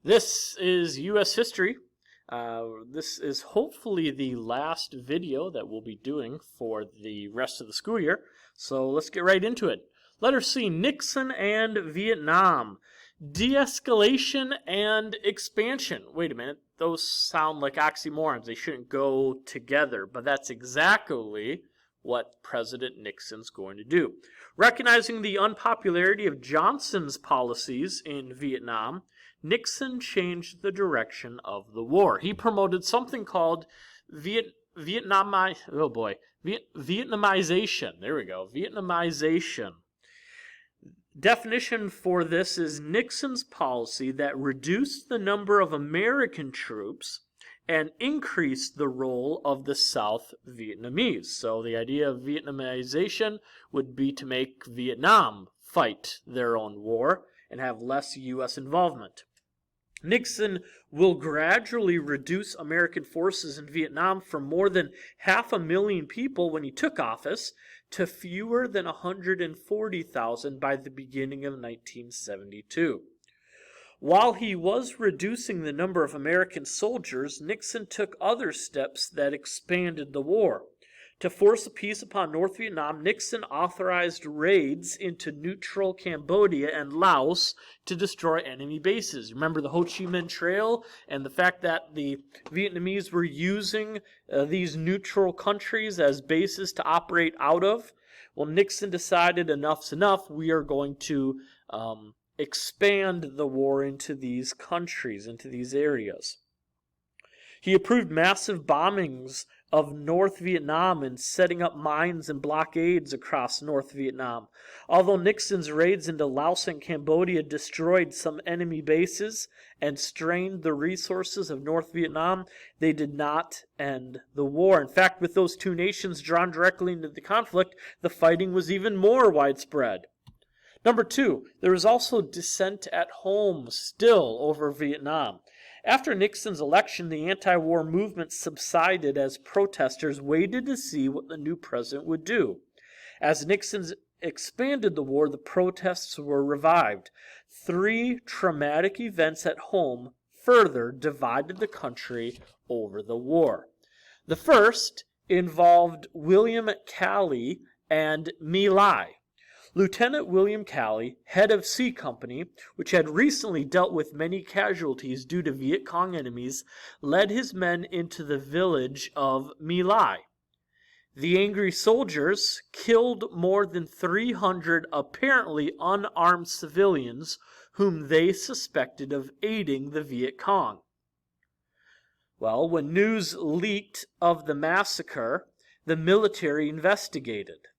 This is U.S. history. This is hopefully the last video that we'll be doing for the rest of the school year. So let's get right into it. Letter C, Nixon and Vietnam. De-escalation and expansion. Wait a minute, those sound like oxymorons. They shouldn't go together, but that's exactly what President Nixon's going to do. Recognizing the unpopularity of Johnson's policies in Vietnam, Nixon changed the direction of the war. He promoted something called Vietnamization. There we go, Vietnamization. Definition for this is Nixon's policy that reduced the number of American troops and increased the role of the South Vietnamese. So the idea of Vietnamization would be to make Vietnam fight their own war and have less U.S. involvement. Nixon will gradually reduce American forces in Vietnam from more than 500,000 people when he took office to fewer than 140,000 by the beginning of 1972. While he was reducing the number of American soldiers, Nixon took other steps that expanded the war. To force a peace upon North Vietnam, Nixon authorized raids into neutral Cambodia and Laos to destroy enemy bases. Remember the Ho Chi Minh Trail and the fact that the Vietnamese were using these neutral countries as bases to operate out of? Well, Nixon decided enough's enough. We are going to expand the war into these countries, into these areas. He approved massive bombings of North Vietnam and setting up mines and blockades across North Vietnam. Although Nixon's raids into Laos and Cambodia destroyed some enemy bases and strained the resources of North Vietnam, they did not end the war. In fact, with those two nations drawn directly into the conflict, the fighting was even more widespread. Number two, there was also dissent at home still over Vietnam. After Nixon's election, the anti-war movement subsided as protesters waited to see what the new president would do. As Nixon expanded the war, the protests were revived. 3 traumatic events at home further divided the country over the war. The first involved William Calley and My Lai. Lieutenant William Calley, head of C Company, which had recently dealt with many casualties due to Viet Cong enemies, led his men into the village of My Lai. The angry soldiers killed more than 300 apparently unarmed civilians whom they suspected of aiding the Viet Cong. Well, when news leaked of the massacre, the military investigated.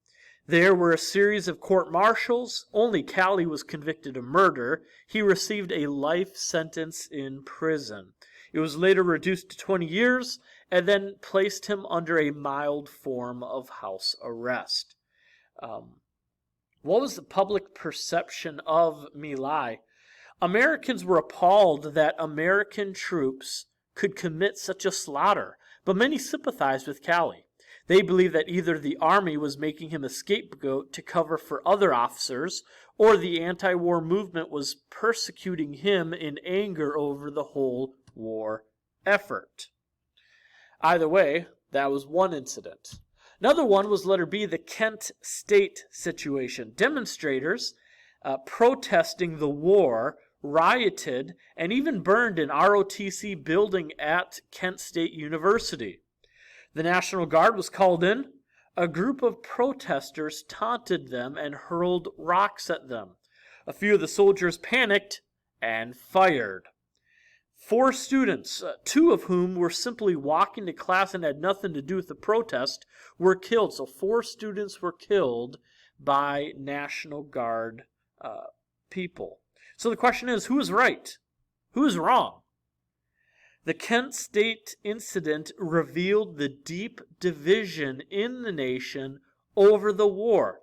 There were a series of court-martials. Only Calley was convicted of murder. He received a life sentence in prison. It was later reduced to 20 years and then placed him under a mild form of house arrest. What was the public perception of My Lai? Americans were appalled that American troops could commit such a slaughter, but many sympathized with Calley. They believed that either the Army was making him a scapegoat to cover for other officers, or the anti-war movement was persecuting him in anger over the whole war effort. Either way, that was one incident. Another one was letter B, the Kent State situation. Demonstrators protesting the war rioted and even burned an ROTC building at Kent State University. The National Guard was called in. A group of protesters taunted them and hurled rocks at them. A few of the soldiers panicked and fired. 4 students, 2 of whom were simply walking to class and had nothing to do with the protest, were killed. So 4 students were killed by National Guard people. So the question is, who is right? Who is wrong? The Kent State incident revealed the deep division in the nation over the war.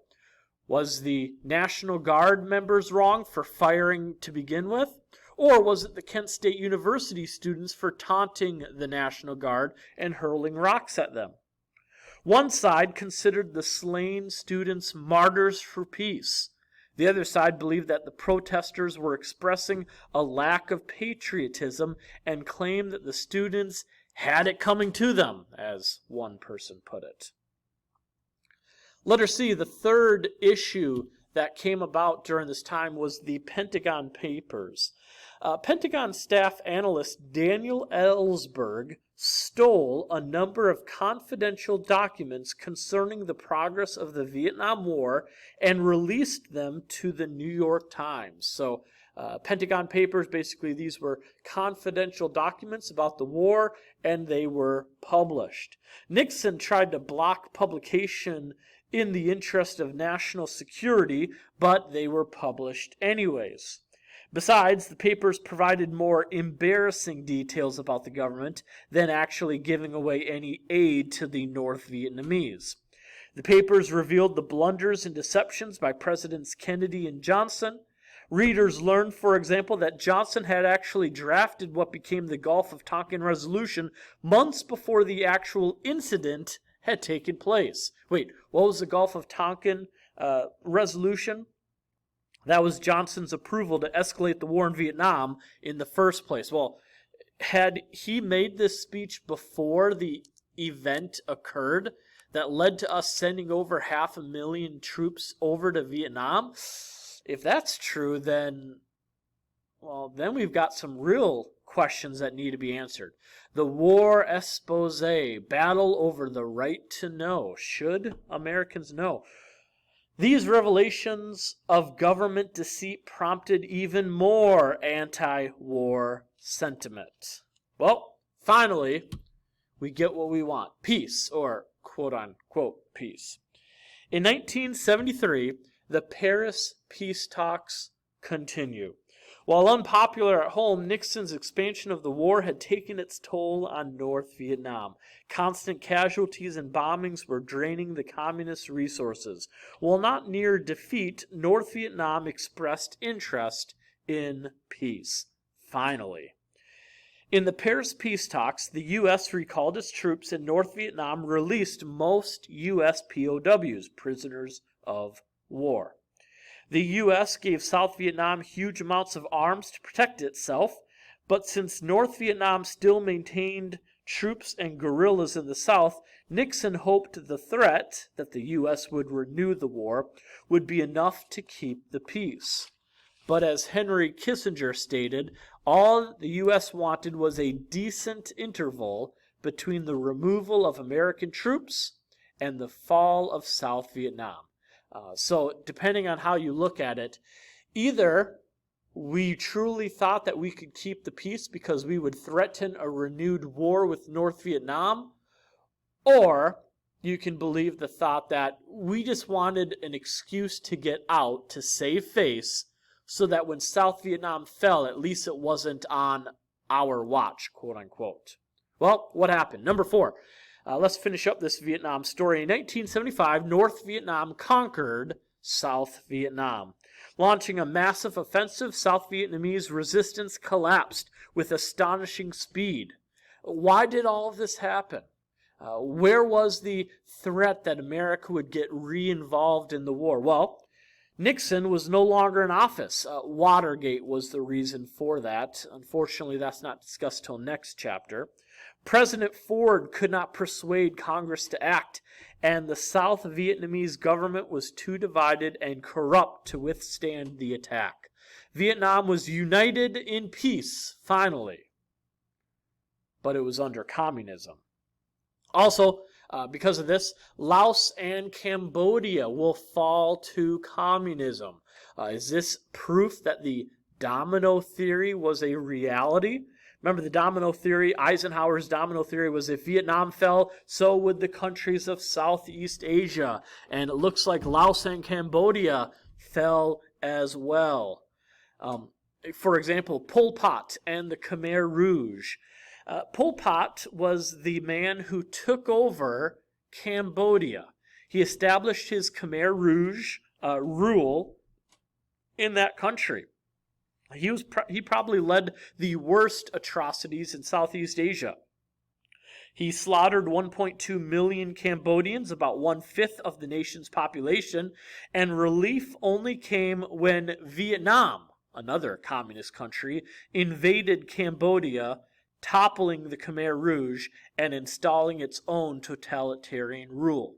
Was the National Guard members wrong for firing to begin with? Or was it the Kent State University students for taunting the National Guard and hurling rocks at them? One side considered the slain students martyrs for peace. The other side believed that the protesters were expressing a lack of patriotism and claimed that the students had it coming to them, as one person put it. Letter C, the third issue that came about during this time was the Pentagon Papers. Pentagon staff analyst Daniel Ellsberg stole a number of confidential documents concerning the progress of the Vietnam War and released them to the New York Times. So, Pentagon Papers, basically these were confidential documents about the war, and they were published. Nixon tried to block publication in the interest of national security, but they were published anyways. Besides, the papers provided more embarrassing details about the government than actually giving away any aid to the North Vietnamese. The papers revealed the blunders and deceptions by Presidents Kennedy and Johnson. Readers learned, for example, that Johnson had actually drafted what became the Gulf of Tonkin Resolution months before the actual incident had taken place. Wait, what was the Gulf of Tonkin Resolution? That was Johnson's approval to escalate the war in Vietnam in the first place. Well, had he made this speech before the event occurred that led to us sending over 500,000 troops over to Vietnam? If that's true, then we've got some real questions that need to be answered. The war expose, battle over the right to know. Should Americans know? These revelations of government deceit prompted even more anti-war sentiment. Well, finally, we get what we want. Peace, or quote-unquote peace. In 1973, the Paris peace talks continue. While unpopular at home, Nixon's expansion of the war had taken its toll on North Vietnam. Constant casualties and bombings were draining the communist resources. While not near defeat, North Vietnam expressed interest in peace. Finally. In the Paris peace talks, the U.S. recalled its troops and North Vietnam released most U.S. POWs, prisoners of war. The U.S. gave South Vietnam huge amounts of arms to protect itself, but since North Vietnam still maintained troops and guerrillas in the South, Nixon hoped the threat that the U.S. would renew the war would be enough to keep the peace. But as Henry Kissinger stated, all the U.S. wanted was a decent interval between the removal of American troops and the fall of South Vietnam. So depending on how you look at it, either we truly thought that we could keep the peace because we would threaten a renewed war with North Vietnam, or you can believe the thought that we just wanted an excuse to get out to save face so that when South Vietnam fell, at least it wasn't on our watch, quote unquote. Well, what happened? Number 4. Let's finish up this Vietnam story. In 1975, North Vietnam conquered South Vietnam. Launching a massive offensive, South Vietnamese resistance collapsed with astonishing speed. Why did all of this happen? Where was the threat that America would get re-involved in the war? Well, Nixon was no longer in office. Watergate was the reason for that. Unfortunately, that's not discussed till next chapter. President Ford could not persuade Congress to act, and the South Vietnamese government was too divided and corrupt to withstand the attack. Vietnam was united in peace, finally, but it was under communism. Also, because of this, Laos and Cambodia will fall to communism. Is this proof that the domino theory was a reality? Remember the domino theory, Eisenhower's domino theory was if Vietnam fell, so would the countries of Southeast Asia. And it looks like Laos and Cambodia fell as well. For example, Pol Pot and the Khmer Rouge. Pol Pot was the man who took over Cambodia. He established his Khmer Rouge rule in that country. He probably led the worst atrocities in Southeast Asia. He slaughtered 1.2 million Cambodians, about 1/5 of the nation's population, and relief only came when Vietnam, another communist country, invaded Cambodia, toppling the Khmer Rouge and installing its own totalitarian rule.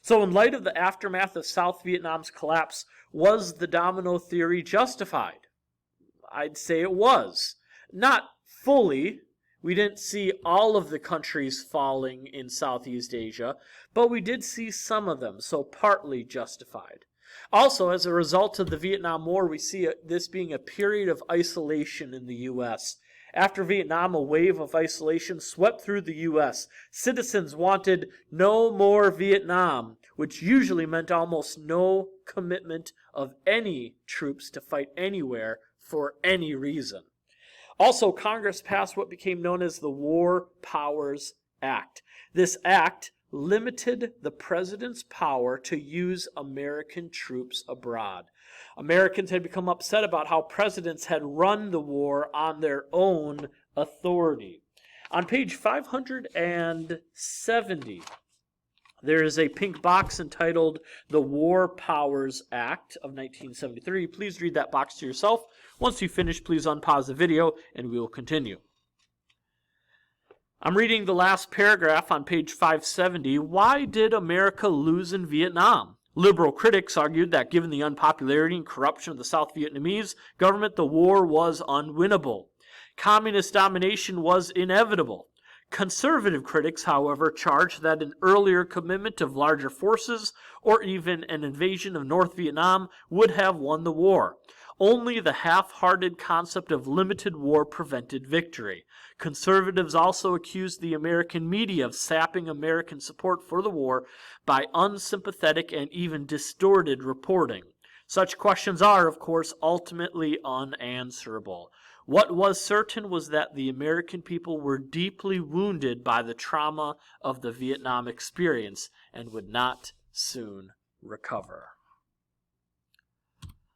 So in light of the aftermath of South Vietnam's collapse, was the domino theory justified? I'd say it was. Not fully. We didn't see all of the countries falling in Southeast Asia, but we did see some of them, so partly justified. Also, as a result of the Vietnam War, we see this being a period of isolation in the U.S. After Vietnam, a wave of isolation swept through the U.S. Citizens wanted no more Vietnam, which usually meant almost no commitment of any troops to fight anywhere for any reason. Also, Congress passed what became known as the War Powers Act. This act limited the president's power to use American troops abroad. Americans had become upset about how presidents had run the war on their own authority. On page 570, there is a pink box entitled The War Powers Act of 1973. Please read that box to yourself. Once you finish, please unpause the video and we will continue. I'm reading the last paragraph on page 570. Why did America lose in Vietnam? Liberal critics argued that given the unpopularity and corruption of the South Vietnamese government, the war was unwinnable. Communist domination was inevitable. Conservative critics, however, charged that an earlier commitment of larger forces or even an invasion of North Vietnam would have won the war. Only the half-hearted concept of limited war prevented victory. Conservatives also accused the American media of sapping American support for the war by unsympathetic and even distorted reporting. Such questions are, of course, ultimately unanswerable. What was certain was that the American people were deeply wounded by the trauma of the Vietnam experience and would not soon recover.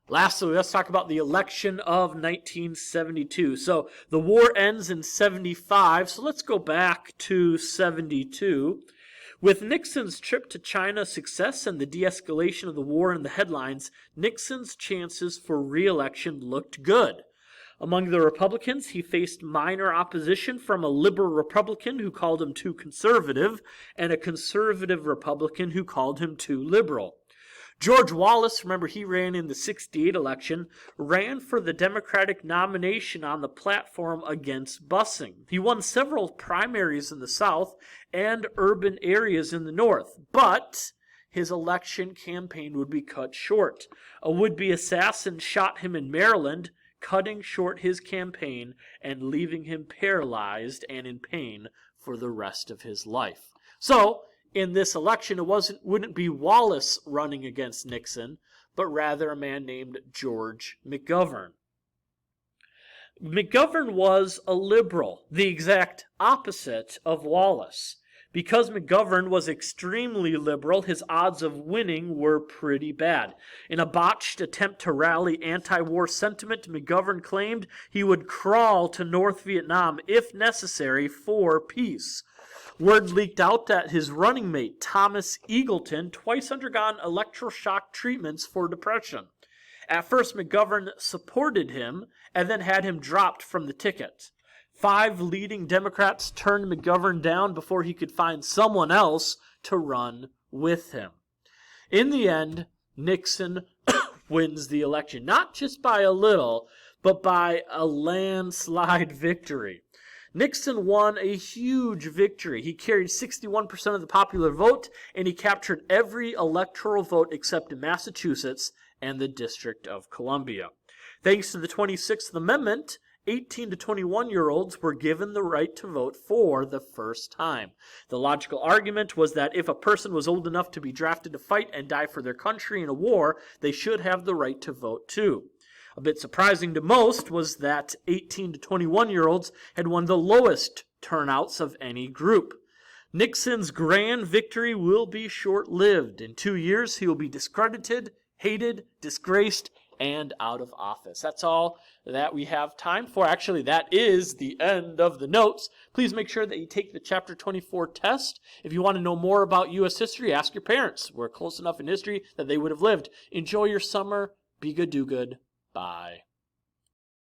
Lastly, let's talk about the election of 1972. So the war ends in 75, so let's go back to 72. With Nixon's trip to China success and the de-escalation of the war in the headlines, Nixon's chances for re-election looked good. Among the Republicans, he faced minor opposition from a liberal Republican who called him too conservative and a conservative Republican who called him too liberal. George Wallace, remember he ran in the 68 election, ran for the Democratic nomination on the platform against busing. He won several primaries in the South and urban areas in the North, but his election campaign would be cut short. A would-be assassin shot him in Maryland, cutting short his campaign and leaving him paralyzed and in pain for the rest of his life. So, in this election, it wouldn't be Wallace running against Nixon, but rather a man named George McGovern. McGovern was a liberal, the exact opposite of Wallace. Because McGovern was extremely liberal, his odds of winning were pretty bad. In a botched attempt to rally anti-war sentiment, McGovern claimed he would crawl to North Vietnam if necessary for peace. Word leaked out that his running mate, Thomas Eagleton, twice undergone electroshock treatments for depression. At first, McGovern supported him and then had him dropped from the ticket. 5 leading Democrats turned McGovern down before he could find someone else to run with him. In the end, Nixon wins the election, not just by a little, but by a landslide victory. Nixon won a huge victory. He carried 61% of the popular vote, and he captured every electoral vote except in Massachusetts and the District of Columbia. Thanks to the 26th Amendment, 18 to 21-year-olds were given the right to vote for the first time. The logical argument was that if a person was old enough to be drafted to fight and die for their country in a war, they should have the right to vote too. A bit surprising to most was that 18 to 21-year-olds had won the lowest turnouts of any group. Nixon's grand victory will be short-lived. In 2 years, he will be discredited, hated, disgraced, and out of office. That's all that we have time for. Actually, that is the end of the notes. Please make sure that you take the Chapter 24 test. If you want to know more about U.S. history, ask your parents. We're close enough in history that they would have lived. Enjoy your summer. Be good, do good. Bye.